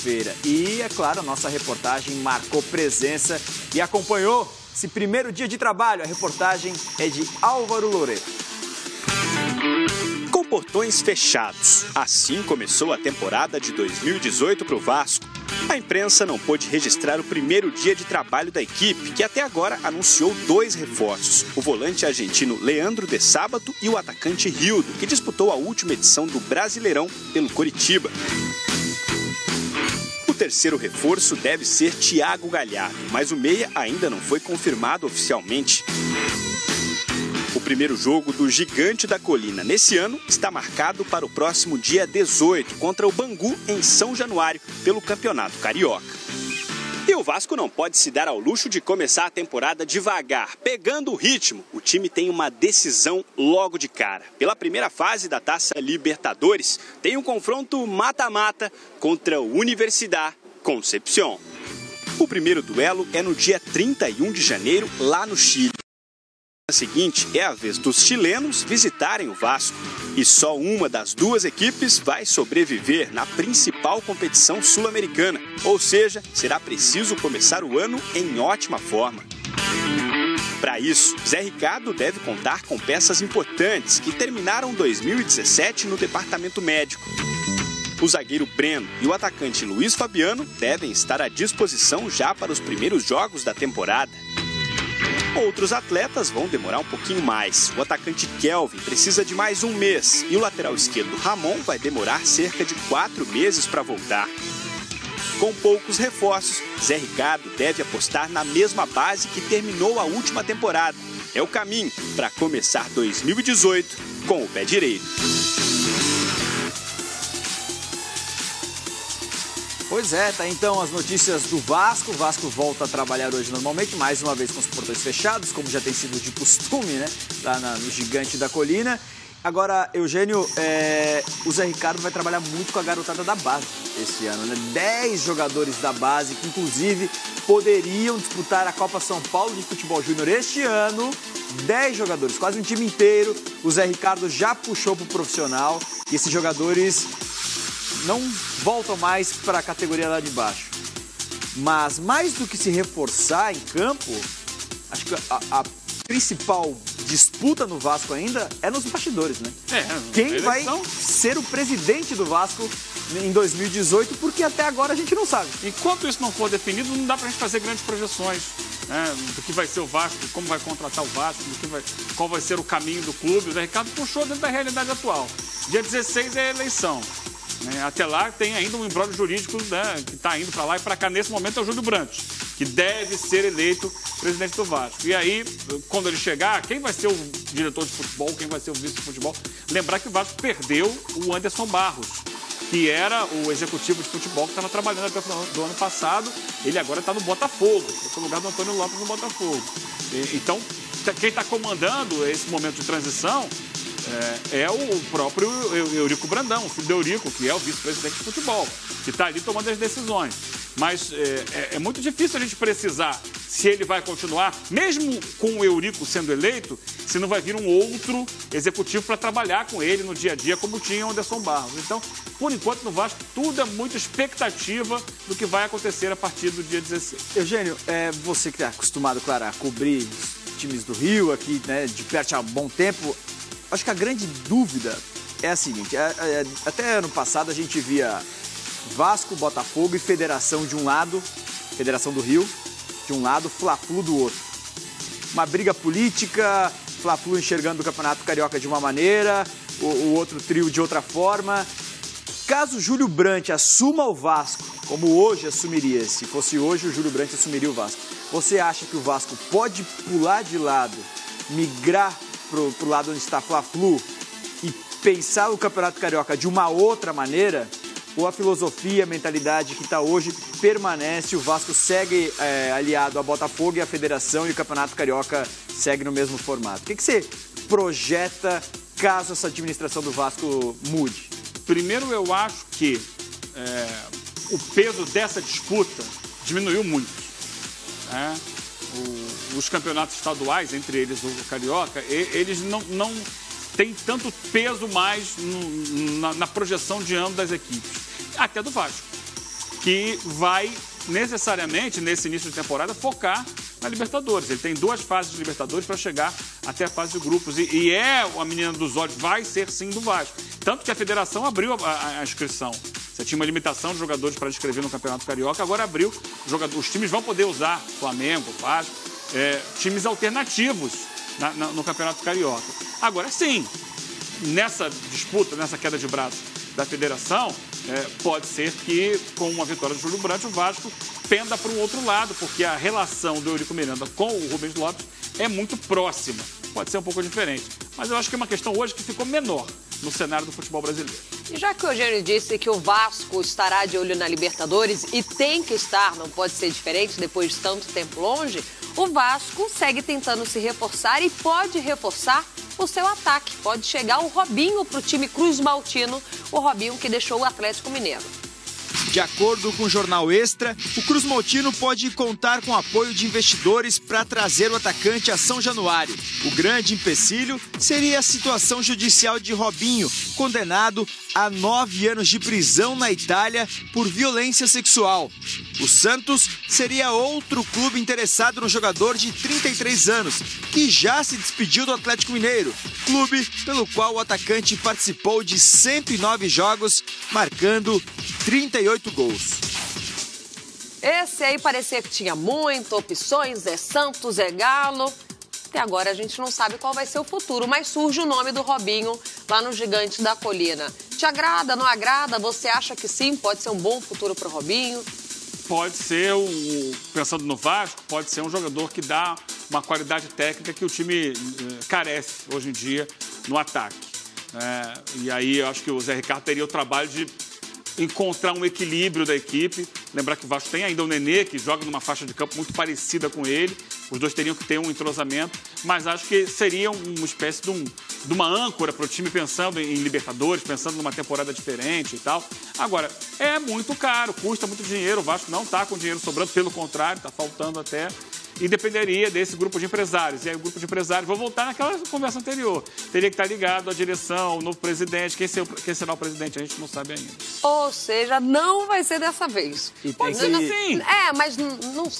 quarta-feira. E, é claro, a nossa reportagem marcou presença e acompanhou esse primeiro dia de trabalho. A reportagem é de Álvaro Loureiro. Com portões fechados, assim começou a temporada de 2018 para o Vasco. A imprensa não pôde registrar o primeiro dia de trabalho da equipe, que até agora anunciou 2 reforços: o volante argentino Leandro de Sábato e o atacante Rildo, que disputou a última edição do Brasileirão pelo Coritiba. O terceiro reforço deve ser Thiago Galhardo, mas o meia ainda não foi confirmado oficialmente. O primeiro jogo do Gigante da Colina nesse ano está marcado para o próximo dia 18, contra o Bangu, em São Januário, pelo Campeonato Carioca. E o Vasco não pode se dar ao luxo de começar a temporada devagar, pegando o ritmo. O time tem uma decisão logo de cara. Pela primeira fase da Taça Libertadores, tem um confronto mata-mata contra o Universidad Concepción. O primeiro duelo é no dia 31 de janeiro, lá no Chile. A seguinte é a vez dos chilenos visitarem o Vasco. E só uma das 2 equipes vai sobreviver na principal competição sul-americana. Ou seja, será preciso começar o ano em ótima forma. Para isso, Zé Ricardo deve contar com peças importantes que terminaram 2017 no departamento médico. O zagueiro Breno e o atacante Luiz Fabiano devem estar à disposição já para os primeiros jogos da temporada. Outros atletas vão demorar um pouquinho mais. O atacante Kelvin precisa de mais um mês e o lateral esquerdo Ramon vai demorar cerca de 4 meses para voltar. Com poucos reforços, Zé Ricardo deve apostar na mesma base que terminou a última temporada. É o caminho para começar 2018 com o pé direito. Pois é, tá então as notícias do Vasco. O Vasco volta a trabalhar hoje normalmente, mais uma vez com os portões fechados, como já tem sido de costume, né? Lá no Gigante da Colina. Agora, Eugênio, o Zé Ricardo vai trabalhar muito com a garotada da base esse ano, né? 10 jogadores da base que, inclusive, poderiam disputar a Copa São Paulo de Futebol Júnior este ano. 10 jogadores, quase um time inteiro. O Zé Ricardo já puxou pro profissional e esses jogadores não voltam mais para a categoria lá de baixo. Mas mais do que se reforçar em campo, acho que a principal disputa no Vasco ainda é nos bastidores, né? Quem vai ser o presidente do Vasco em 2018, porque até agora a gente não sabe. Enquanto isso não for definido, não dá pra gente fazer grandes projeções, né, do que vai ser o Vasco, como vai contratar o Vasco, qual vai ser o caminho do clube. O Zé Ricardo puxou dentro da realidade atual. Dia 16 é a eleição. Até lá tem ainda um imbróglio jurídico, né, que está indo para lá e para cá. Nesse momento é o Júlio Brandt, que deve ser eleito presidente do Vasco. E aí, quando ele chegar, quem vai ser o diretor de futebol, quem vai ser o vice de futebol? Lembrar que o Vasco perdeu o Anderson Barros, que era o executivo de futebol que estava trabalhando até o final do ano passado. Ele agora está no Botafogo, no lugar do Antônio Lopes no Botafogo. Então, quem está comandando esse momento de transição é o próprio Eurico Brandão, o filho do Eurico, que é o vice-presidente de futebol, que está ali tomando as decisões. Mas é muito difícil a gente precisar se ele vai continuar, mesmo com o Eurico sendo eleito, se não vai vir um outro executivo para trabalhar com ele no dia a dia, como tinha o Anderson Barros. Então, por enquanto, no Vasco, tudo é muito expectativa do que vai acontecer a partir do dia 16. Eugênio, você que está acostumado, claro, a cobrir os times do Rio aqui, né, de perto há bom tempo, acho que a grande dúvida é a seguinte: até ano passado a gente via Vasco, Botafogo e Federação de um lado, Federação do Rio de um lado, Fla-Flu do outro. Uma briga política, Fla-Flu enxergando o Campeonato Carioca de uma maneira, o outro trio de outra forma. Caso o Júlio Brandt assuma o Vasco, como hoje assumiria, se fosse hoje o Júlio Brandt assumiria o Vasco, você acha que o Vasco pode pular de lado, migrar pro lado onde está Fla-Flu e pensar o Campeonato Carioca de uma outra maneira? Ou a filosofia, a mentalidade que está hoje permanece, o Vasco segue aliado a Botafogo e a Federação e o Campeonato Carioca segue no mesmo formato? O que você projeta caso essa administração do Vasco mude? Primeiro, eu acho que o peso dessa disputa diminuiu muito, né? Os campeonatos estaduais, entre eles o Carioca, eles não têm tanto peso mais na projeção de ambas das equipes, até do Vasco. que vai necessariamente, nesse início de temporada, focar na Libertadores. Ele tem 2 fases de Libertadores para chegar até a fase de grupos. E a menina dos olhos vai ser, sim, do Vasco. Tanto que a federação abriu a inscrição. Você tinha uma limitação de jogadores para inscrever no Campeonato Carioca, agora abriu. Os times vão poder usar Flamengo, Vasco, times alternativos no Campeonato Carioca. Agora, sim, nessa disputa, nessa queda de braço da federação, pode ser que, com uma vitória do Júlio Brandt, o Vasco penda para um outro lado, porque a relação do Eurico Miranda com o Rubens Lopes é muito próxima. Pode ser um pouco diferente. Mas eu acho que é uma questão hoje que ficou menor no cenário do futebol brasileiro. E já que o Eugênio disse que o Vasco estará de olho na Libertadores, e tem que estar, não pode ser diferente depois de tanto tempo longe, o Vasco segue tentando se reforçar e pode reforçar o seu ataque. Pode chegar o Robinho para o time Cruz Maltino, o Robinho que deixou o Atlético Mineiro. De acordo com o Jornal Extra, o Cruz Maltino pode contar com o apoio de investidores para trazer o atacante a São Januário. O grande empecilho seria a situação judicial de Robinho, condenado a 9 anos de prisão na Itália por violência sexual. O Santos seria outro clube interessado no jogador de 33 anos, que já se despediu do Atlético Mineiro, clube pelo qual o atacante participou de 109 jogos, marcando 38 gols. Esse aí parecia que tinha muitas opções, é Santos, é Galo. Até agora a gente não sabe qual vai ser o futuro, mas surge o nome do Robinho lá no Gigante da Colina. Te agrada, não agrada? Você acha que sim, pode ser um bom futuro para o Robinho? Pode ser, pensando no Vasco, pode ser um jogador que dá uma qualidade técnica que o time carece hoje em dia no ataque. E aí eu acho que o Zé Ricardo teria o trabalho de encontrar um equilíbrio da equipe. Lembrar que o Vasco tem ainda o Nenê, que joga numa faixa de campo muito parecida com ele. Os dois teriam que ter um entrosamento, mas acho que seria uma espécie de uma âncora para o time pensando em Libertadores, pensando numa temporada diferente e tal. Agora, é muito caro, custa muito dinheiro. O Vasco não está com dinheiro sobrando, pelo contrário, está faltando até. E dependeria desse grupo de empresários. E aí o grupo de empresários, vou voltar naquela conversa anterior, teria que estar ligado à direção, ao novo presidente. Quem será o presidente, a gente não sabe ainda. Ou seja, não vai ser dessa vez. E pode ser assim. Mas não...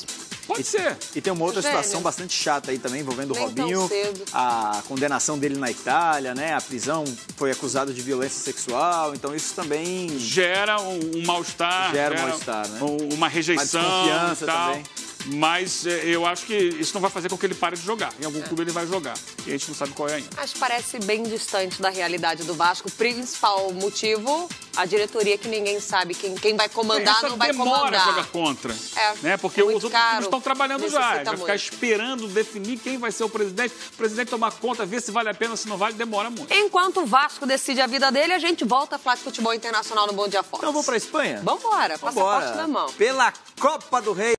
Pode ser. E tem uma outra situação bastante chata aí também, envolvendo o Robinho. A condenação dele na Itália, né? A prisão, foi acusado de violência sexual, então isso também... Gera um mal-estar. Gera um mal-estar, né? Uma rejeição. Uma desconfiança e tal. também. Mas eu acho que isso não vai fazer com que ele pare de jogar. Em algum clube ele vai jogar. E a gente não sabe qual é ainda. Mas parece bem distante da realidade do Vasco. O principal motivo, a diretoria que ninguém sabe quem vai comandar, não vai comandar. Demora a jogar contra. Né? Porque os outros clubes estão trabalhando já. Vai ficar esperando definir quem vai ser o presidente. O presidente tomar conta, ver se vale a pena, se não vale, demora muito. Enquanto o Vasco decide a vida dele, a gente volta a falar de futebol internacional no Bom Dia Forte. Então vamos para a Espanha? Vambora, passaporte na mão. Pela Copa do Rei.